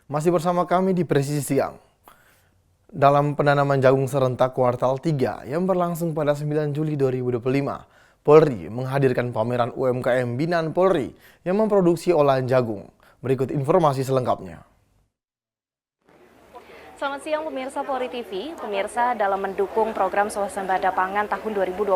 Masih bersama kami di Presisi Siang. Dalam penanaman jagung serentak kuartal 3 yang berlangsung pada 9 Juli 2025, Polri menghadirkan pameran UMKM binaan Polri yang memproduksi olahan jagung. Berikut informasi selengkapnya. Selamat siang pemirsa Polri TV. Pemirsa, dalam mendukung program swasembada pangan tahun 2025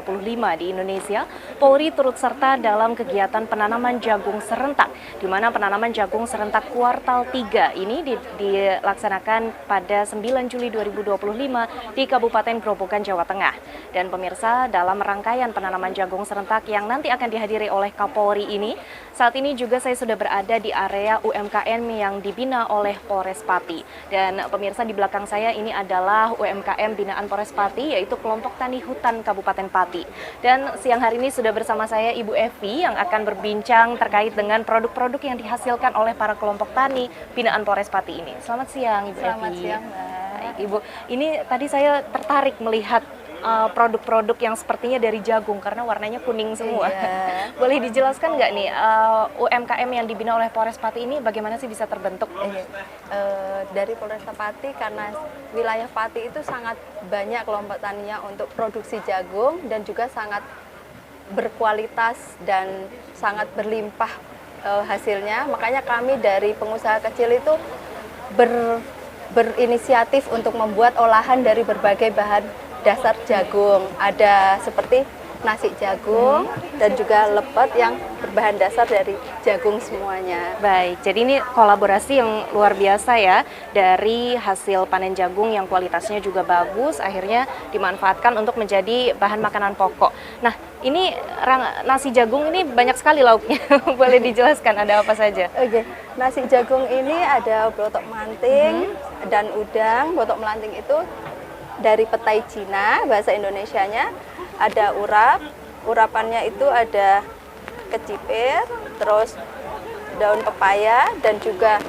di Indonesia, Polri turut serta dalam kegiatan penanaman jagung serentak, di mana penanaman jagung serentak kuartal 3 ini dilaksanakan pada 9 Juli 2025 di Kabupaten Grobogan, Jawa Tengah. Dan pemirsa, dalam rangkaian penanaman jagung serentak yang nanti akan dihadiri oleh Kapolri ini, saat ini juga saya sudah berada di area UMKM yang dibina oleh Polres Pati. Dan pemirsa, di belakang saya ini adalah UMKM binaan Polres Pati, yaitu kelompok tani hutan Kabupaten Pati. Dan siang hari ini sudah bersama saya Ibu Evi yang akan berbincang terkait dengan produk-produk yang dihasilkan oleh para kelompok tani binaan Polres Pati ini. Selamat siang Ibu Evi. Selamat siang, Mbak. Baik, Ibu, ini tadi saya tertarik melihat produk-produk yang sepertinya dari jagung karena warnanya kuning semua. Iya. Boleh dijelaskan nggak nih UMKM yang dibina oleh Polres Pati ini bagaimana sih bisa terbentuk? Dari Polresta Pati, karena wilayah Pati itu sangat banyak kelompok taninya untuk produksi jagung dan juga sangat berkualitas dan sangat berlimpah hasilnya. Makanya kami dari pengusaha kecil itu berinisiatif untuk membuat olahan dari berbagai bahan dasar jagung. Ada seperti nasi jagung dan juga lepet yang berbahan dasar dari jagung semuanya. Baik, jadi ini kolaborasi yang luar biasa ya, dari hasil panen jagung yang kualitasnya juga bagus, akhirnya dimanfaatkan untuk menjadi bahan makanan pokok. Nah, ini nasi jagung ini banyak sekali lauknya, boleh dijelaskan ada apa saja? Oke, nasi jagung ini ada belotok manting dan udang. Belotok manting itu dari petai Cina, bahasa Indonesianya. Ada urap, urapannya itu ada kecipir, terus daun pepaya, dan juga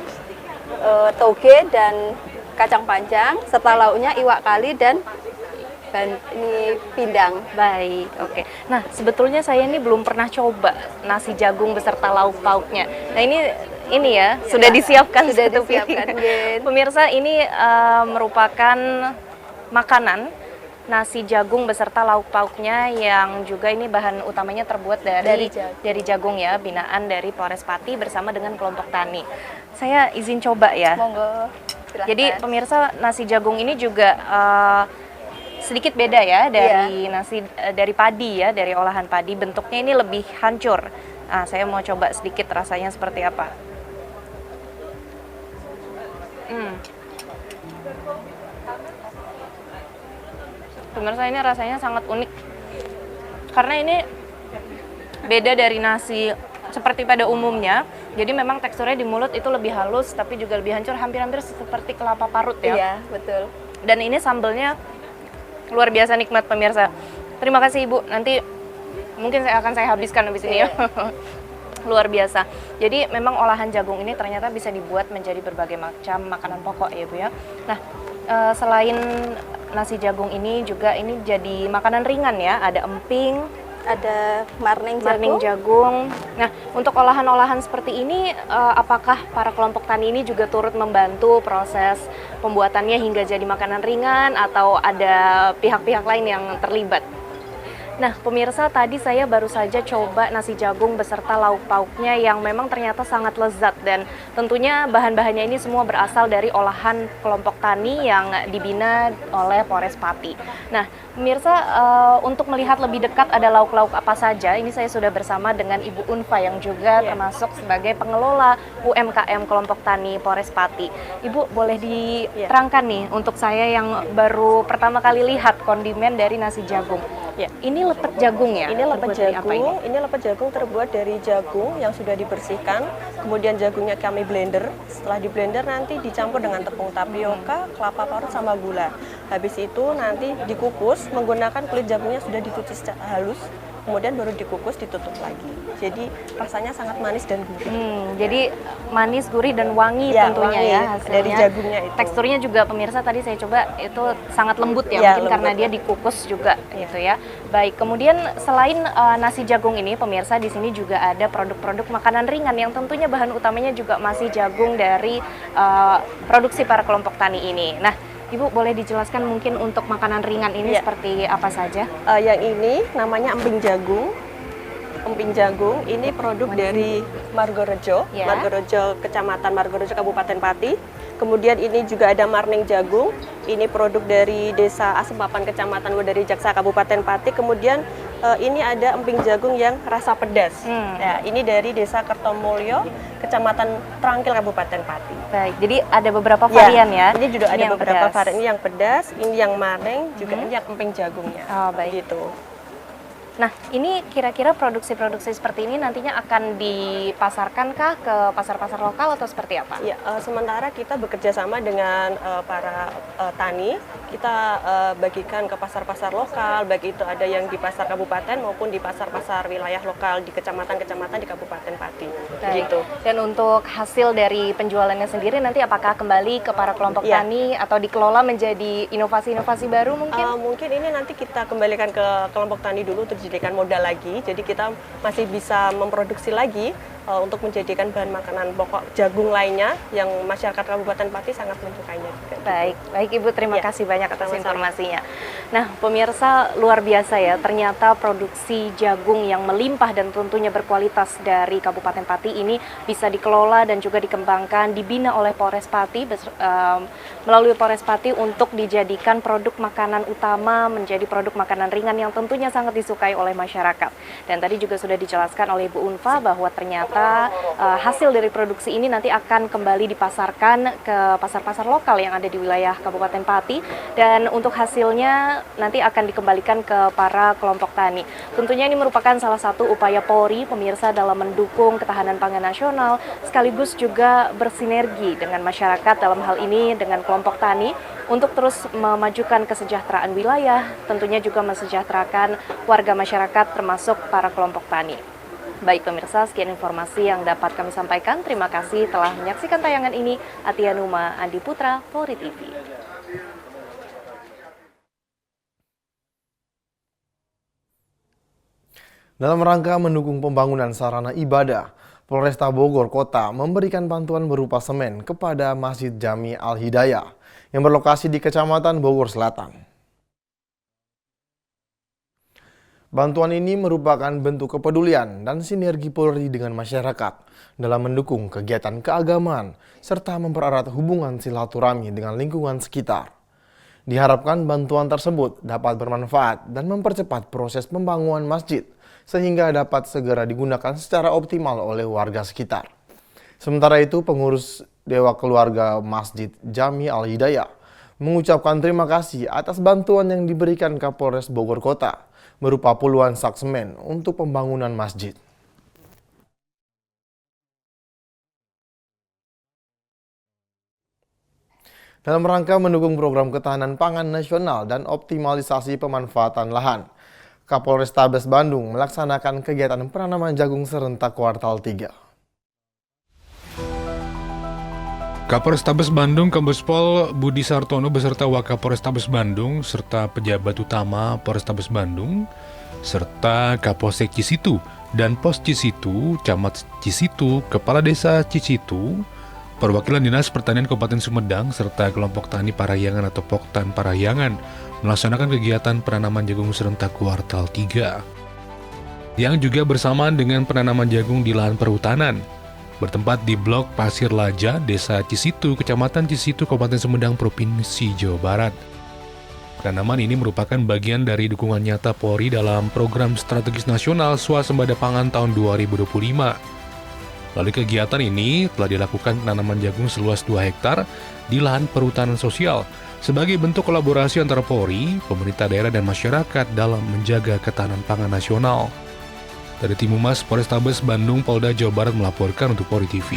toge dan kacang panjang, serta lauknya iwak kali dan ini pindang. Baik, oke. Nah, sebetulnya saya ini belum pernah coba nasi jagung beserta lauk pauknya. Nah, ini ya, sudah disiapkan. Sudah disiapkan, Gen. Pemirsa, ini merupakan makanan nasi jagung beserta lauk pauknya yang juga ini bahan utamanya terbuat dari jagung ya, binaan dari Polres Pati bersama dengan kelompok tani. Saya izin coba ya. Monggo, silahkan. Jadi pemirsa, nasi jagung ini juga sedikit beda ya dari dari padi ya, dari olahan padi. Bentuknya ini lebih hancur. Nah, saya mau coba sedikit rasanya seperti apa. Pemirsa, ini rasanya sangat unik karena ini beda dari nasi seperti pada umumnya. Jadi memang teksturnya di mulut itu lebih halus tapi juga lebih hancur, hampir-hampir seperti kelapa parut ya. Iya, betul. Dan ini sambelnya luar biasa nikmat pemirsa. Terima kasih Ibu, nanti mungkin saya habiskan habis ini ya. Luar biasa. Jadi memang olahan jagung ini ternyata bisa dibuat menjadi berbagai macam makanan pokok ya Bu ya. Nah, selain nasi jagung ini juga ini jadi makanan ringan ya, ada emping, Ada marning jagung. Nah, untuk olahan-olahan seperti ini, apakah para kelompok tani ini juga turut membantu proses pembuatannya hingga jadi makanan ringan atau ada pihak-pihak lain yang terlibat? Nah, pemirsa, tadi saya baru saja coba nasi jagung beserta lauk pauknya yang memang ternyata sangat lezat, dan tentunya bahan-bahannya ini semua berasal dari olahan kelompok tani yang dibina oleh Polres Pati. Nah, pemirsa, untuk melihat lebih dekat ada lauk-lauk apa saja, ini saya sudah bersama dengan Ibu Unfa yang juga termasuk sebagai pengelola UMKM kelompok tani Polres Pati. Ibu, boleh diterangkan nih untuk saya yang baru pertama kali lihat kondimen dari nasi jagung. Ya. Ini lepet jagung ya? Ini lepet Terbuat dari apa jagung. Ini lepet jagung terbuat dari jagung yang sudah dibersihkan. Kemudian jagungnya kami blender. Setelah di blender nanti dicampur dengan tepung tapioka, kelapa parut sama gula. Habis itu nanti dikukus menggunakan kulit jagungnya sudah dicuci secara halus. kemudian baru dikukus ditutup lagi. Jadi rasanya sangat manis dan gurih. Jadi manis, gurih dan wangi Ya, tentunya wangi ya hasilnya. dari jagungnya itu. Teksturnya juga pemirsa tadi saya coba itu sangat lembut ya, Ya, mungkin lembut. karena dia dikukus juga Ya. gitu ya. Baik, kemudian selain nasi jagung ini pemirsa di sini juga ada produk-produk makanan ringan yang tentunya bahan utamanya juga masih jagung dari produksi para kelompok tani ini. Nah, Ibu boleh dijelaskan mungkin untuk makanan ringan ini Ya. seperti apa saja? Yang ini namanya emping jagung. Emping jagung ini produk dari Margorejo, Ya. Margorejo Kecamatan Margorejo Kabupaten Pati. Kemudian ini juga ada marning jagung. Ini produk dari Desa Asempapan Kecamatan Wedari Jaksa Kabupaten Pati. Kemudian ini ada emping jagung yang rasa pedas. Ya, ini dari Desa Kertomulyo Kecamatan Trangkil Kabupaten Pati. Baik, jadi ada beberapa varian ya. Ini juga ada yang beberapa pedas. varian. Ini yang pedas, ini yang marning, juga ini yang emping jagungnya. Oh, baik. Gitu. Nah, ini kira-kira produksi-produksi seperti ini nantinya akan dipasarkankah ke pasar-pasar lokal atau seperti apa? Ya, sementara kita bekerja sama dengan para tani, kita bagikan ke pasar-pasar lokal, baik itu ada yang di pasar kabupaten maupun di pasar-pasar wilayah lokal di kecamatan-kecamatan di Kabupaten Pati. Baik. Gitu. Dan untuk hasil dari penjualannya sendiri nanti apakah kembali ke para kelompok Ya. tani atau dikelola menjadi inovasi-inovasi baru mungkin? Mungkin ini nanti kita kembalikan ke kelompok tani dulu untuk dijadikan modal lagi. Jadi kita masih bisa memproduksi lagi untuk menjadikan bahan makanan pokok jagung lainnya yang masyarakat Kabupaten Pati sangat menyukainya juga. Baik, baik Ibu, terima Ya, kasih banyak atas sama-sama. informasinya. Nah, pemirsa, luar biasa ya, ternyata produksi jagung yang melimpah dan tentunya berkualitas dari Kabupaten Pati ini bisa dikelola dan juga dikembangkan, dibina oleh Polres Pati, melalui Polres Pati untuk dijadikan produk makanan utama, menjadi produk makanan ringan yang tentunya sangat disukai oleh masyarakat. Dan tadi juga sudah dijelaskan oleh Ibu Unfa bahwa ternyata hasil dari produksi ini nanti akan kembali dipasarkan ke pasar-pasar lokal yang ada di wilayah Kabupaten Pati, dan untuk hasilnya nanti akan dikembalikan ke para kelompok tani. Tentunya ini merupakan salah satu upaya Polri pemirsa dalam mendukung ketahanan pangan nasional sekaligus juga bersinergi dengan masyarakat, dalam hal ini dengan kelompok tani, untuk terus memajukan kesejahteraan wilayah, tentunya juga mesejahterakan warga masyarakat termasuk para kelompok tani. Baik pemirsa, sekian informasi yang dapat kami sampaikan. Terima kasih telah menyaksikan tayangan ini. Atia Numa, Andi Putra, Polri TV. Dalam rangka mendukung pembangunan sarana ibadah, Polresta Bogor Kota memberikan bantuan berupa semen kepada Masjid Jami Al-Hidayah yang berlokasi di Kecamatan Bogor Selatan. Bantuan ini merupakan bentuk kepedulian dan sinergi Polri dengan masyarakat dalam mendukung kegiatan keagamaan serta mempererat hubungan silaturahmi dengan lingkungan sekitar. Diharapkan bantuan tersebut dapat bermanfaat dan mempercepat proses pembangunan masjid sehingga dapat segera digunakan secara optimal oleh warga sekitar. Sementara itu, pengurus Dewa Keluarga Masjid Jami Al-Hidayah mengucapkan terima kasih atas bantuan yang diberikan Kapolres Bogor Kota berupa puluhan sak semen untuk pembangunan masjid. Dalam rangka mendukung program ketahanan pangan nasional dan optimalisasi pemanfaatan lahan, Kapolrestabes Bandung melaksanakan kegiatan penanaman jagung serentak kuartal 3. Kapolrestabes Bandung Kombespol Budi Sartono beserta Wakapolrestabes Bandung serta pejabat utama Polrestabes Bandung serta Kapolsek Cisitu dan Pos Cisitu, Camat Cisitu, Kepala Desa Cisitu, perwakilan Dinas Pertanian Kabupaten Sumedang serta kelompok tani Parahyangan atau Poktan Parahyangan melaksanakan kegiatan penanaman jagung serentak kuartal 3 yang juga bersamaan dengan penanaman jagung di lahan perhutanan bertempat di Blok Pasir Laja, Desa Cisitu, Kecamatan Cisitu, Kabupaten Sumedang, Provinsi Jawa Barat. Penanaman ini merupakan bagian dari dukungan nyata Polri dalam Program Strategis Nasional Swasembada Pangan tahun 2025. Melalui kegiatan ini telah dilakukan penanaman jagung seluas 2 hektar di lahan perhutanan sosial sebagai bentuk kolaborasi antara Polri, pemerintah daerah, dan masyarakat dalam menjaga ketahanan pangan nasional. Dari Tim Humas Polrestabes Bandung, Polda Jawa Barat melaporkan untuk Polri TV.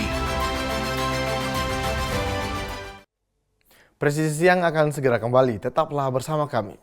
Presisi Siang akan segera kembali, tetaplah bersama kami.